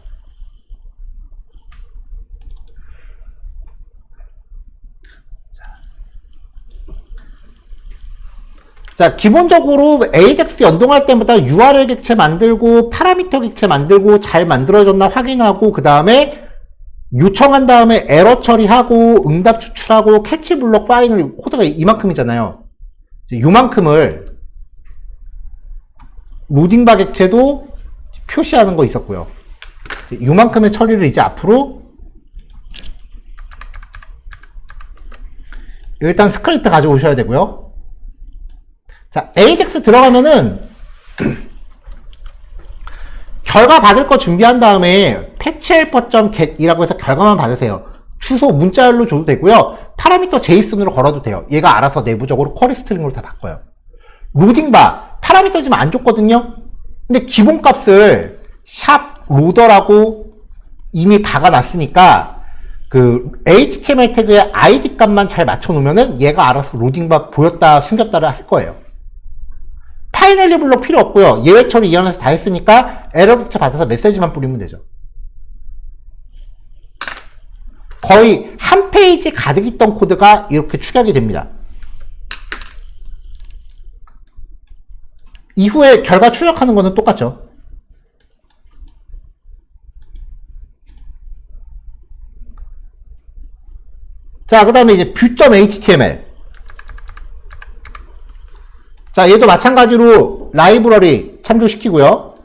자, 기본적으로 AJAX 연동할 때마다 URL 객체 만들고 파라미터 객체 만들고 잘 만들어졌나 확인하고 그 다음에 요청한 다음에 에러 처리하고 응답 추출하고 캐치 블록 파인을 코드가 이만큼이잖아요. 요만큼을 로딩바 객체도 표시하는 거 있었고요. 요만큼의 처리를 이제 앞으로 일단 스크립트 가져오셔야 되고요. 자, AJAX 들어가면은 결과 받을 거 준비한 다음에 patchhelper.get이라고 해서 결과만 받으세요. 주소 문자열로 줘도 되고요. 파라미터 JSON으로 걸어도 돼요. 얘가 알아서 내부적으로 쿼리 스트링으로 다 바꿔요. 로딩바 파라미터 지금 안 줬거든요. 근데 기본값을 샵 로더라고 이미 박아놨으니까 그 HTML 태그의 ID 값만 잘 맞춰놓으면은 얘가 알아서 로딩바 보였다 숨겼다를 할 거예요. 파이널리 블록 필요 없고요. 예외 처리 이 안에서 다 했으니까 에러 객체 받아서 메시지만 뿌리면 되죠. 거의 한 페이지 가득 있던 코드가 이렇게 축약이 됩니다. 이후에 결과 출력하는 거는 똑같죠. 자, 그 다음에 이제 view.html. 자, 얘도 마찬가지로 라이브러리 참조시키고요.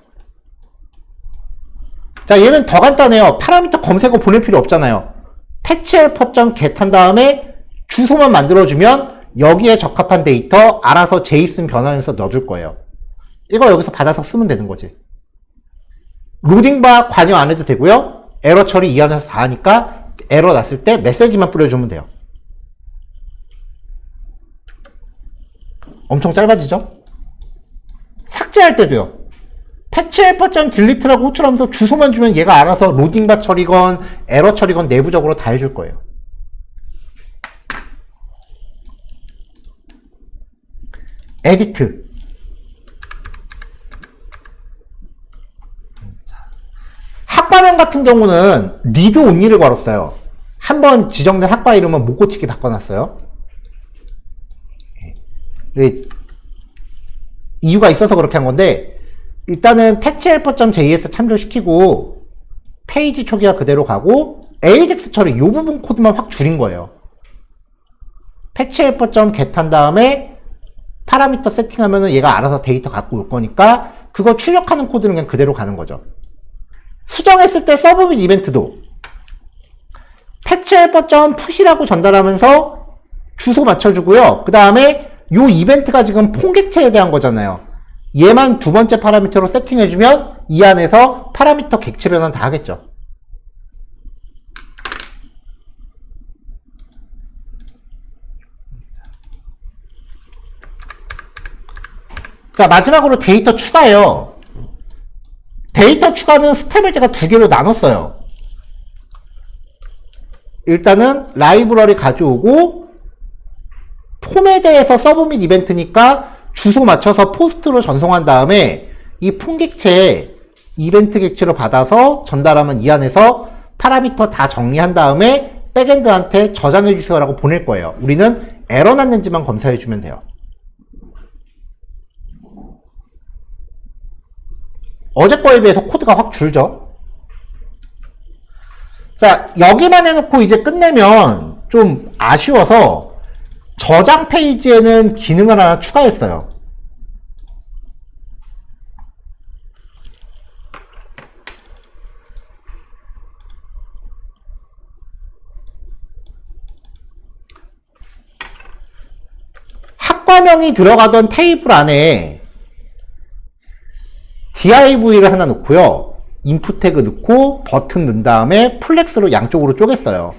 자, 얘는 더 간단해요. 파라미터 검색어 보낼 필요 없잖아요. patchhelper.get 한 다음에 주소만 만들어주면 여기에 적합한 데이터 알아서 JSON 변환해서 넣어줄 거예요. 이거 여기서 받아서 쓰면 되는 거지. 로딩바 관여 안 해도 되고요. 에러 처리 이 안에서 다 하니까 에러 났을 때 메시지만 뿌려주면 돼요. 엄청 짧아지죠? 삭제할 때도요. patchhelper.delete라고 호출하면서 주소만 주면 얘가 알아서 로딩바 처리건 에러 처리건 내부적으로 다 해줄 거예요. 에디트. 학과명 같은 경우는 리드 온리를 걸었어요. 한번 지정된 학과 이름은 못 고치게 바꿔놨어요. 이유가 있어서 그렇게 한 건데, 일단은 patchhelper.js 참조시키고 페이지 초기화 그대로 가고 ajax 처리 이 부분 코드만 확 줄인 거예요. patchhelper.get 한 다음에 파라미터 세팅하면은 얘가 알아서 데이터 갖고 올 거니까 그거 출력하는 코드는 그냥 그대로 가는 거죠. 수정했을 때 서브 및 이벤트도 patchhelper.push라고 전달하면서 주소 맞춰주고요. 그 다음에 요 이벤트가 지금 폰객체에 대한 거잖아요. 얘만 두 번째 파라미터로 세팅해주면 이 안에서 파라미터 객체 변환 다 하겠죠. 자, 마지막으로 데이터 추가예요. 데이터 추가는 스텝을 제가 두 개로 나눴어요. 일단은 라이브러리 가져오고 폼에 대해서 서브 및 이벤트니까 주소 맞춰서 포스트로 전송한 다음에 이 폼 객체에 이벤트 객체로 받아서 전달하면 이 안에서 파라미터 다 정리한 다음에 백엔드한테 저장해 주세요라고 보낼 거예요. 우리는 에러 났는지만 검사해 주면 돼요. 어제 거에 비해서 코드가 확 줄죠. 자, 여기만 해놓고 이제 끝내면 좀 아쉬워서 저장 페이지에는 기능을 하나 추가했어요. 학과명이 들어가던 테이블 안에 div를 하나 놓고요. 인풋 태그 넣고 버튼 넣은 다음에 플렉스로 양쪽으로 쪼갰어요.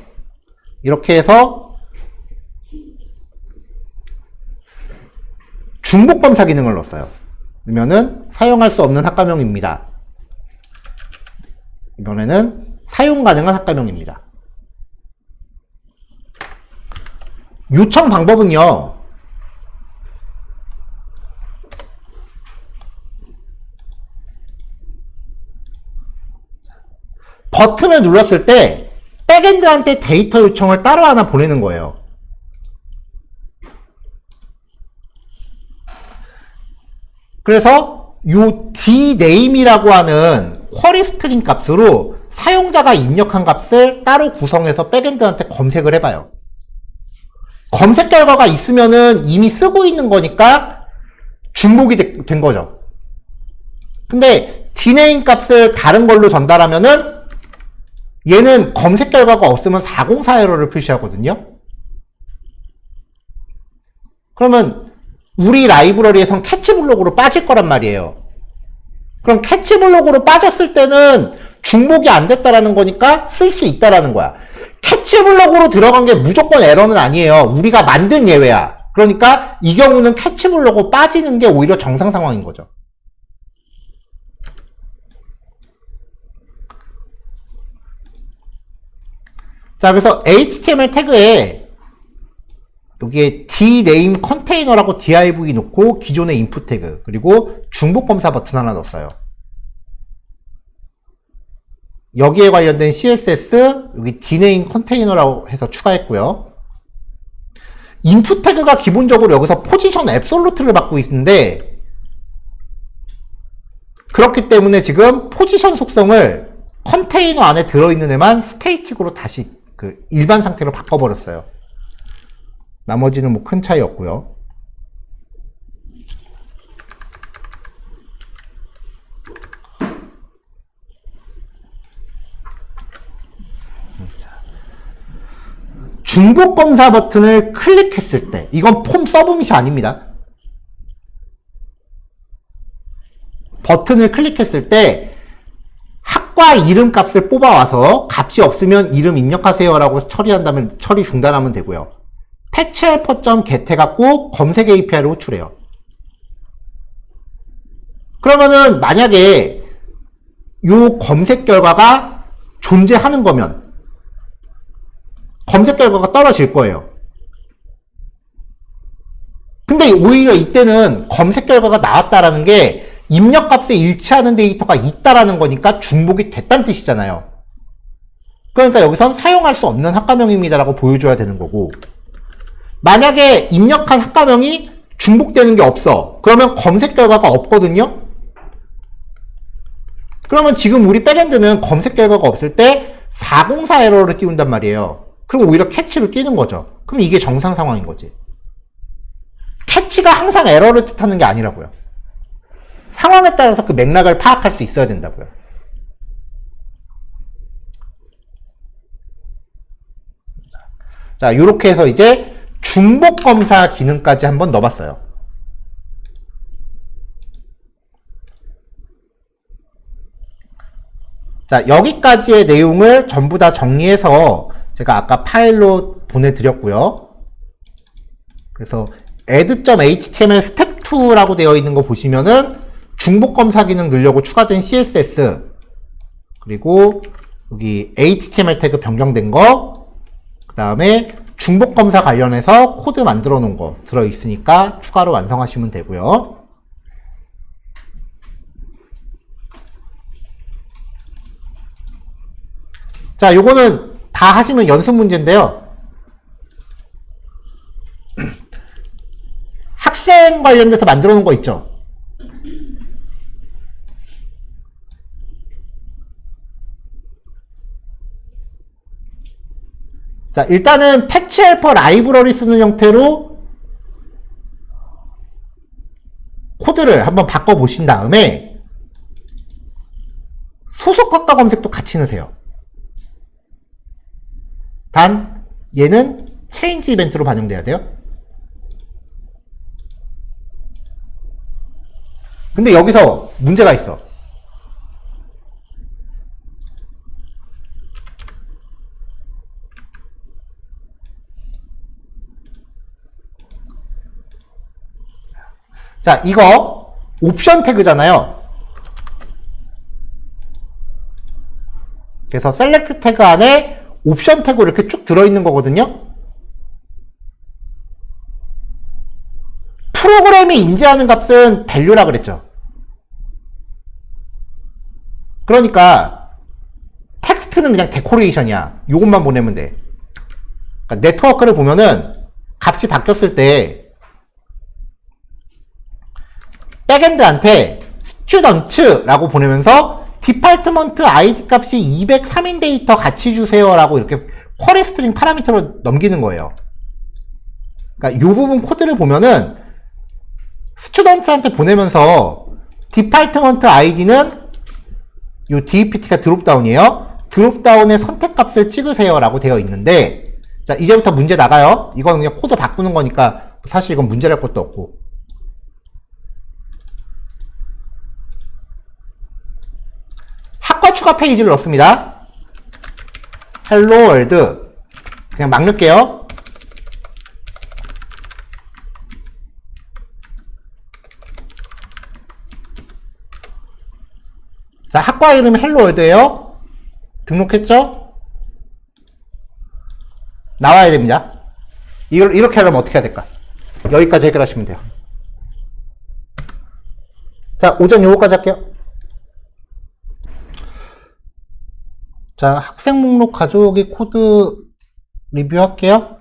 이렇게 해서 중복 검사 기능을 넣었어요. 그러면은 사용할 수 없는 학과명입니다. 이번에는 사용 가능한 학과명입니다. 요청 방법은요. 버튼을 눌렀을 때 백엔드한테 데이터 요청을 따로 하나 보내는 거예요. 그래서 요 dname이라고 하는 쿼리 스트링 값으로 사용자가 입력한 값을 따로 구성해서 백엔드한테 검색을 해봐요. 검색 결과가 있으면은 이미 쓰고 있는 거니까 중복이 된 거죠. 근데 dname 값을 다른 걸로 전달하면은 얘는 검색 결과가 없으면 404 에러를 표시하거든요. 그러면 우리 라이브러리에선 캐치블록으로 빠질 거란 말이에요. 그럼 캐치블록으로 빠졌을 때는 중복이 안 됐다라는 거니까 쓸 수 있다라는 거야. 캐치블록으로 들어간 게 무조건 에러는 아니에요. 우리가 만든 예외야. 그러니까 이 경우는 캐치블록으로 빠지는 게 오히려 정상 상황인 거죠. 자, 그래서 HTML 태그에 여기에 dname 컨테이너라고 div 놓고 기존의 인풋 태그 그리고 중복 검사 버튼 하나 넣었어요. 여기에 관련된 CSS 여기 dname 컨테이너라고 해서 추가했고요. 인풋 태그가 기본적으로 여기서 포지션 앱솔루트를 받고 있는데 그렇기 때문에 지금 포지션 속성을 컨테이너 안에 들어있는 애만 스테이틱으로 다시 그 일반 상태로 바꿔버렸어요. 나머지는 뭐 큰 차이 없고요. 중복 검사 버튼을 클릭했을 때, 이건 폼 서브밋이 아닙니다. 버튼을 클릭했을 때 학과 이름 값을 뽑아와서 값이 없으면 이름 입력하세요 라고 처리한다면 처리 중단하면 되고요. patchhelper.get 해갖고 검색 API를 호출해요. 그러면은 만약에 요 검색 결과가 존재하는 거면 검색 결과가 떨어질 거예요. 근데 오히려 이때는 검색 결과가 나왔다라는 게 입력값에 일치하는 데이터가 있다라는 거니까 중복이 됐다는 뜻이잖아요. 그러니까 여기선 사용할 수 없는 학과명입니다라고 보여줘야 되는 거고, 만약에 입력한 학과명이 중복되는 게 없어. 그러면 검색 결과가 없거든요. 그러면 지금 우리 백엔드는 검색 결과가 없을 때 404 에러를 띄운단 말이에요. 그럼 오히려 캐치를 띄는 거죠. 그럼 이게 정상 상황인 거지. 캐치가 항상 에러를 뜻하는 게 아니라고요. 상황에 따라서 그 맥락을 파악할 수 있어야 된다고요. 자, 요렇게 해서 이제 중복 검사 기능까지 한번 넣어봤어요. 자, 여기까지의 내용을 전부 다 정리해서 제가 아까 파일로 보내드렸고요. 그래서 add.html 스텝 2라고 되어 있는 거 보시면은 중복 검사 기능 넣으려고 추가된 CSS, 그리고 여기 HTML 태그 변경된 거, 그 다음에 중복 검사 관련해서 코드 만들어 놓은 거 들어 있으니까 추가로 완성하시면 되고요. 자, 요거는 다 하시면 연습 문제인데요. 학생 관련돼서 만들어 놓은 거 있죠? 자, 일단은 패치헬퍼 라이브러리 쓰는 형태로 코드를 한번 바꿔보신 다음에 소속 학과 검색도 같이 넣으세요. 단 얘는 체인지 이벤트로 반영돼야 돼요. 근데 여기서 문제가 있어. 자, 이거 옵션 태그잖아요. 그래서 셀렉트 태그 안에 옵션 태그 이렇게 쭉 들어있는 거거든요. 프로그램이 인지하는 값은 value라 그랬죠. 그러니까 텍스트는 그냥 데코레이션이야. 요것만 보내면 돼. 그러니까 네트워크를 보면은 값이 바뀌었을 때 백엔드한테 스튜던츠라고 보내면서 디파트먼트 아이디 값이 203인 데이터 같이 주세요 라고 이렇게 쿼리 스트링 파라미터로 넘기는 거예요. 그러니까 이 부분 코드를 보면은 스튜던트한테 보내면서 디파트먼트 아이디는 요 DEPT가 드롭다운이에요. 드롭다운의 선택값을 찍으세요 라고 되어 있는데, 자, 이제부터 문제 나가요. 이건 그냥 코드 바꾸는 거니까 사실 이건 문제랄 것도 없고. 학과 추가 페이지를 넣습니다. 헬로 월드 그냥 막 넣을게요. 자, 학과 이름이 헬로 월드예요. 등록했죠? 나와야 됩니다. 이걸 이렇게 하려면 어떻게 해야 될까? 여기까지 해결하시면 돼요. 자, 오전 요거까지 할게요. 자, 학생 목록 가져오기 코드 리뷰할게요.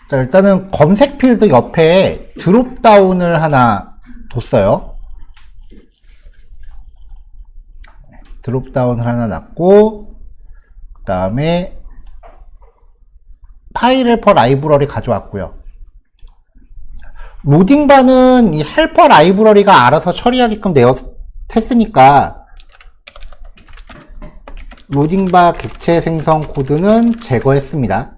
자, 일단은 검색 필드 옆에 드롭다운을 하나 뒀어요. 드롭다운을 하나 놨고, 다음에 파일을 per 라이브러리 가져왔고요. 로딩바는 이 헬퍼 라이브러리가 알아서 처리하게끔 했으니까 로딩바 객체 생성 코드는 제거했습니다.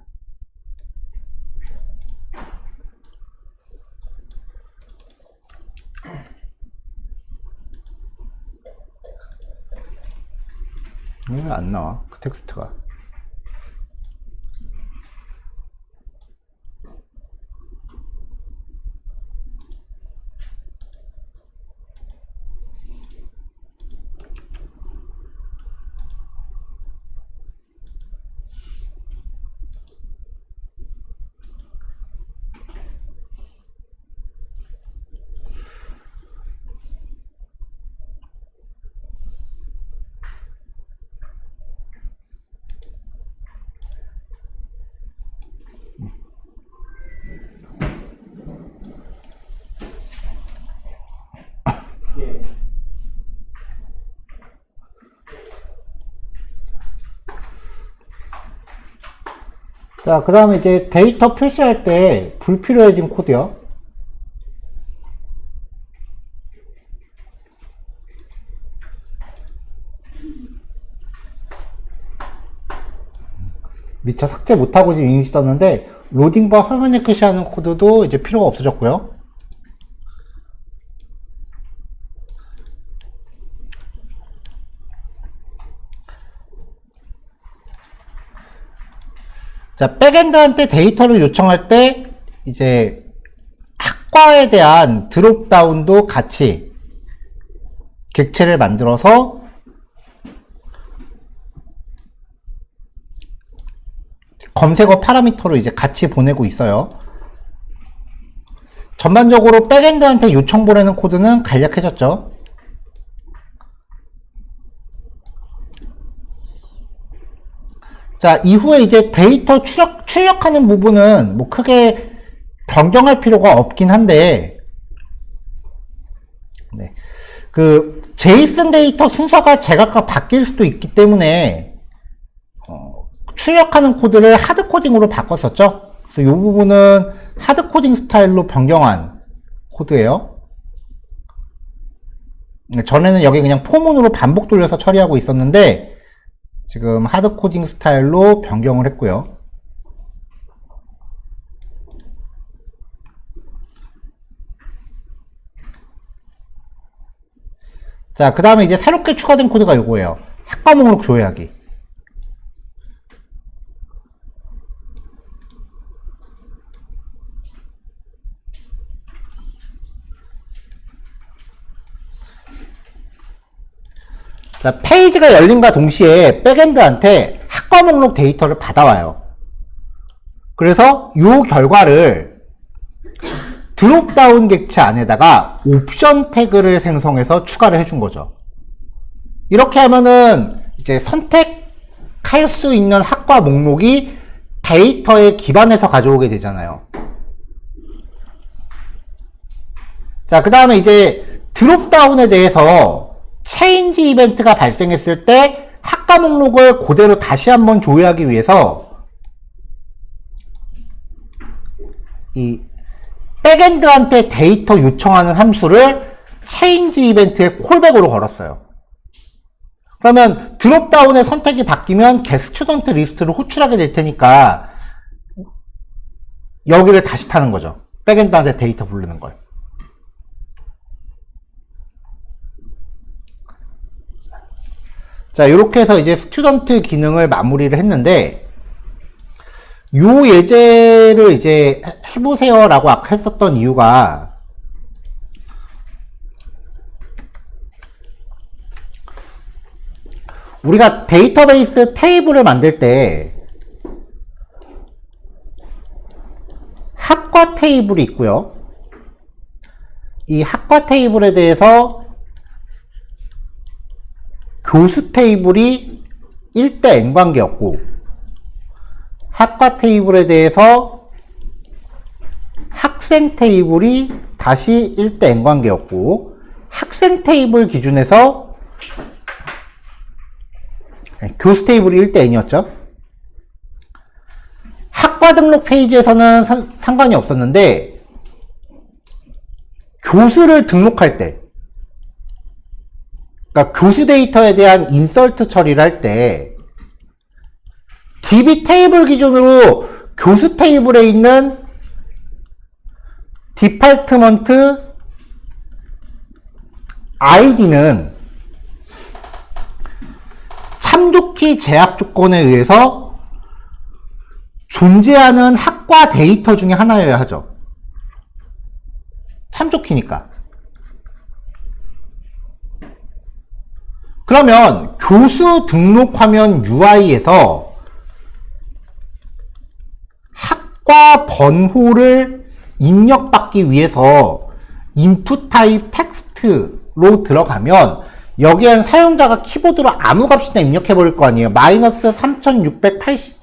왜 안 나와? 그 텍스트가. 자, 그 다음에 이제 데이터 표시할 때 불필요해진 코드요. 미처 삭제 못하고 지금 이미 썼는데 로딩바 화면에 표시하는 코드도 이제 필요가 없어졌고요. 자, 백엔드한테 데이터를 요청할 때 이제 학과에 대한 드롭다운도 같이 객체를 만들어서 검색어 파라미터로 이제 같이 보내고 있어요. 전반적으로 백엔드한테 요청 보내는 코드는 간략해졌죠. 자, 이후에 이제 데이터 출력하는 부분은 뭐 크게 변경할 필요가 없긴 한데, 네. 그, 제이슨 데이터 순서가 제각각 바뀔 수도 있기 때문에, 출력하는 코드를 하드코딩으로 바꿨었죠. 그래서 이 부분은 하드코딩 스타일로 변경한 코드예요. 전에는 여기 그냥 포문으로 반복 돌려서 처리하고 있었는데, 지금 하드코딩 스타일로 변경을 했고요. 자, 그 다음에 이제 새롭게 추가된 코드가 이거예요. 학과 목록 조회하기. 자, 페이지가 열린과 동시에 백엔드한테 학과 목록 데이터를 받아와요. 그래서 이 결과를 드롭다운 객체 안에다가 옵션 태그를 생성해서 추가를 해준 거죠. 이렇게 하면은 이제 선택할 수 있는 학과 목록이 데이터에 기반해서 가져오게 되잖아요. 자, 그 다음에 이제 드롭다운에 대해서 체인지 이벤트가 발생했을 때 학과 목록을 그대로 다시 한번 조회하기 위해서 이 백엔드한테 데이터 요청하는 함수를 체인지 이벤트의 콜백으로 걸었어요. 그러면 드롭다운의 선택이 바뀌면 get 스튜던트 리스트를 호출하게 될 테니까 여기를 다시 타는 거죠. 백엔드한테 데이터 부르는 걸. 자, 이렇게 해서 이제 스튜던트 기능을 마무리를 했는데, 요 예제를 이제 해보세요 라고 아까 했었던 이유가, 우리가 데이터베이스 테이블을 만들 때 학과 테이블이 있고요. 이 학과 테이블에 대해서 교수 테이블이 1대 n 관계였고, 학과 테이블에 대해서 학생 테이블이 다시 1대 n 관계였고, 학생 테이블 기준에서 교수 테이블이 1대 n이었죠. 학과 등록 페이지에서는 상관이 없었는데 교수를 등록할 때, 그러니까 교수 데이터에 대한 인설트 처리를 할 때 DB 테이블 기준으로 교수 테이블에 있는 디파트먼트 아이디는 참조키 제약 조건에 의해서 존재하는 학과 데이터 중에 하나여야 하죠. 참조키니까. 그러면 교수 등록 화면 UI에서 학과 번호를 입력받기 위해서 input 타입 텍스트로 들어가면 여기엔 사용자가 키보드로 아무 값이나 입력해 버릴 거 아니에요. 마이너스 3680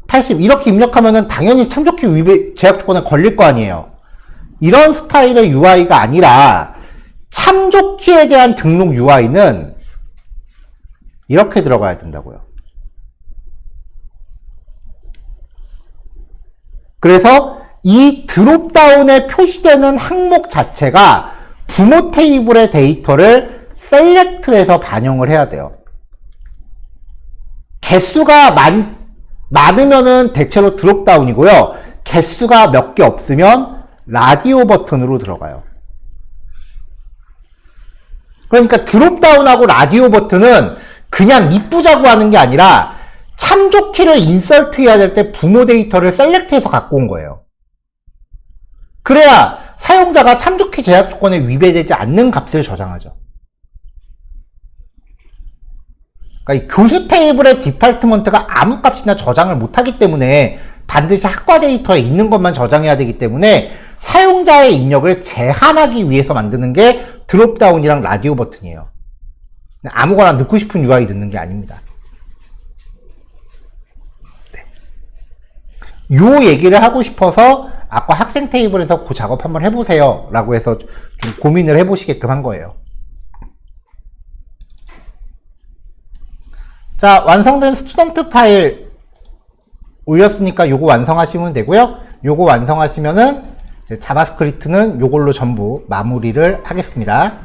80 이렇게 입력하면은 당연히 참조키 위배 제약 조건에 걸릴 거 아니에요. 이런 스타일의 UI가 아니라 참조키에 대한 등록 UI는 이렇게 들어가야 된다고요. 그래서 이 드롭다운에 표시되는 항목 자체가 부모 테이블의 데이터를 셀렉트해서 반영을 해야 돼요. 개수가 많으면은 대체로 드롭다운이고요. 개수가 몇 개 없으면 라디오 버튼으로 들어가요. 그러니까 드롭다운하고 라디오 버튼은 그냥 이쁘자고 하는 게 아니라 참조키를 인설트 해야 될 때 부모 데이터를 셀렉트해서 갖고 온 거예요. 그래야 사용자가 참조키 제약 조건에 위배되지 않는 값을 저장하죠. 그러니까 이 교수 테이블의 디파트먼트가 아무 값이나 저장을 못하기 때문에 반드시 학과 데이터에 있는 것만 저장해야 되기 때문에 사용자의 입력을 제한하기 위해서 만드는 게 드롭다운이랑 라디오 버튼이에요. 아무거나 넣고 싶은 UI 넣는 게 아닙니다. 네. 요 얘기를 하고 싶어서 아까 학생 테이블에서 그 작업 한번 해보세요 라고 해서 좀 고민을 해보시게끔 한 거예요. 자, 완성된 스튜던트 파일 올렸으니까 요거 완성하시면 되고요. 요거 완성하시면은 이제 자바스크립트는 요걸로 전부 마무리를 하겠습니다.